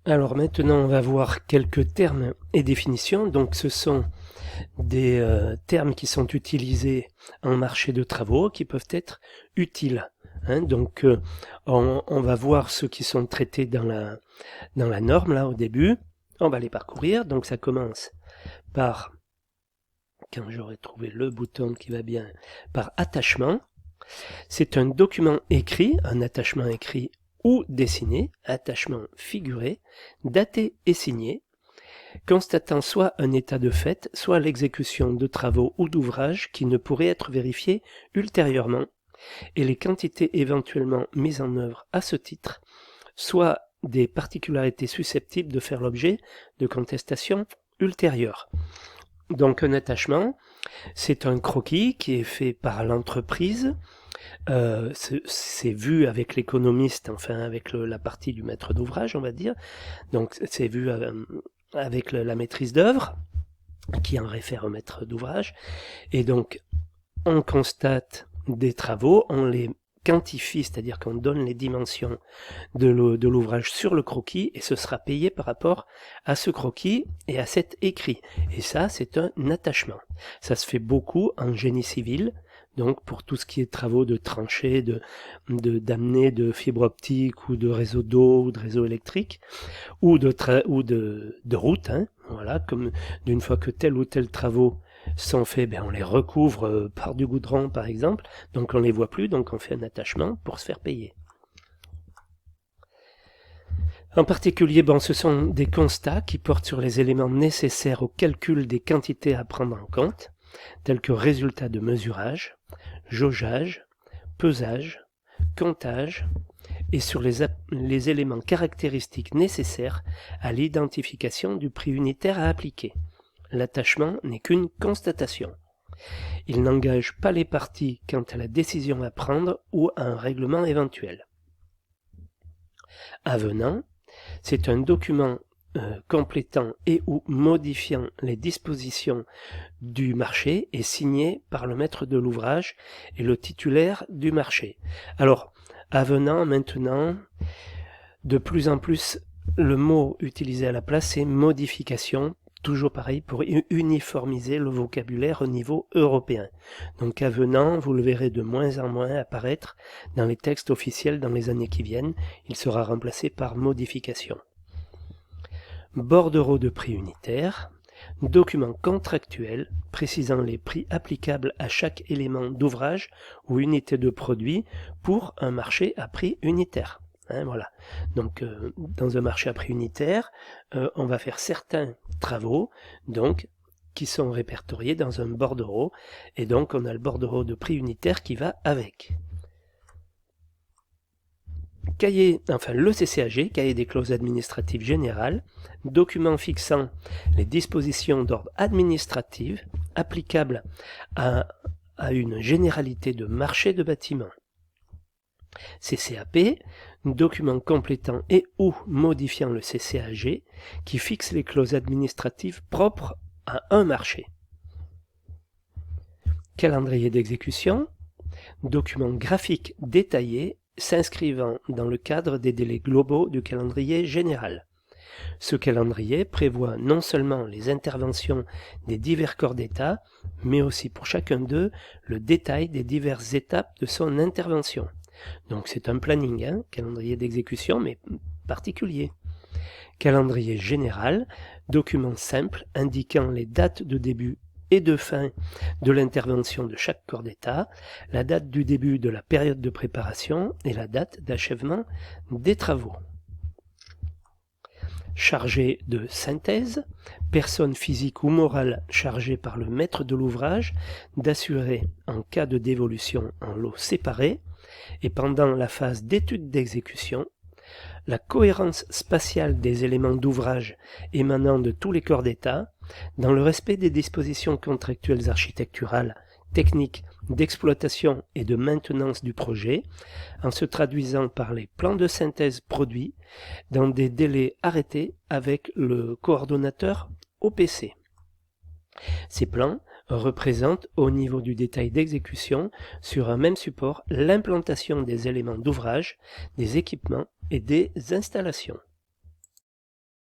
Alors maintenant, on va voir quelques termes et définitions. Donc ce sont des termes qui sont utilisés en marché de travaux qui peuvent être utiles. Donc on va voir ceux qui sont traités dans la norme là au début. On va les parcourir. Donc ça commence par, quand j'aurai trouvé le bouton qui va bien, par attachement. C'est un document écrit, un attachement écrit ou dessiné, attachement figuré, daté et signé, constatant soit un état de fait, soit l'exécution de travaux ou d'ouvrages qui ne pourraient être vérifiés ultérieurement, et les quantités éventuellement mises en œuvre à ce titre, soit des particularités susceptibles de faire l'objet de contestations ultérieures. Donc un attachement, c'est un croquis qui est fait par l'entreprise. C'est vu avec l'économiste, enfin avec la partie du maître d'ouvrage, on va dire. Donc c'est vu avec la maîtrise d'œuvre, qui en réfère au maître d'ouvrage. Et donc on constate des travaux, on les quantifie, c'est-à-dire qu'on donne les dimensions de l'ouvrage sur le croquis, et ce sera payé par rapport à ce croquis et à cet écrit. Et ça, c'est un attachement. Ça se fait beaucoup en génie civil, donc pour tout ce qui est travaux de tranchées, d'amener de fibre optique ou de réseau d'eau ou de réseau électrique, ou de route, voilà, comme d'une fois que tel ou tel travaux sont faits, on les recouvre par du goudron par exemple, donc on les voit plus, donc on fait un attachement pour se faire payer. En particulier, ce sont des constats qui portent sur les éléments nécessaires au calcul des quantités à prendre en compte, tels que résultats de mesurage, jaugeage, pesage, comptage, et sur les éléments caractéristiques nécessaires à l'identification du prix unitaire à appliquer. L'attachement n'est qu'une constatation. Il n'engage pas les parties quant à la décision à prendre ou à un règlement éventuel. Avenant, c'est un document complétant et ou modifiant les dispositions du marché et signé par le maître de l'ouvrage et le titulaire du marché. Alors, avenant, maintenant, de plus en plus, le mot utilisé à la place, c'est modification, toujours pareil, pour uniformiser le vocabulaire au niveau européen. Donc avenant, vous le verrez de moins en moins apparaître dans les textes officiels dans les années qui viennent. Il sera remplacé par modification. Bordereau de prix unitaire, document contractuel précisant les prix applicables à chaque élément d'ouvrage ou unité de produit pour un marché à prix unitaire. Voilà. Donc, dans un marché à prix unitaire, on va faire certains travaux, donc, qui sont répertoriés dans un bordereau, et donc on a le bordereau de prix unitaire qui va avec. Le CCAG, cahier des clauses administratives générales, document fixant les dispositions d'ordre administratif applicables à une généralité de marché de bâtiments. CCAP, document complétant et ou modifiant le CCAG, qui fixe les clauses administratives propres à un marché. Calendrier d'exécution, document graphique détaillé s'inscrivant dans le cadre des délais globaux du calendrier général. Ce calendrier prévoit non seulement les interventions des divers corps d'État, mais aussi pour chacun d'eux le détail des diverses étapes de son intervention. Donc c'est un planning, calendrier d'exécution, mais particulier. Calendrier général, document simple indiquant les dates de début et de fin de l'intervention de chaque corps d'État, la date du début de la période de préparation et la date d'achèvement des travaux. Chargé de synthèse, personne physique ou morale chargée par le maître de l'ouvrage d'assurer, en cas de dévolution en lots séparés, et pendant la phase d'étude d'exécution, la cohérence spatiale des éléments d'ouvrage émanant de tous les corps d'État, dans le respect des dispositions contractuelles architecturales, techniques, d'exploitation et de maintenance du projet, en se traduisant par les plans de synthèse produits dans des délais arrêtés avec le coordonnateur OPC. Ces plans représentent au niveau du détail d'exécution sur un même support l'implantation des éléments d'ouvrage, des équipements et des installations.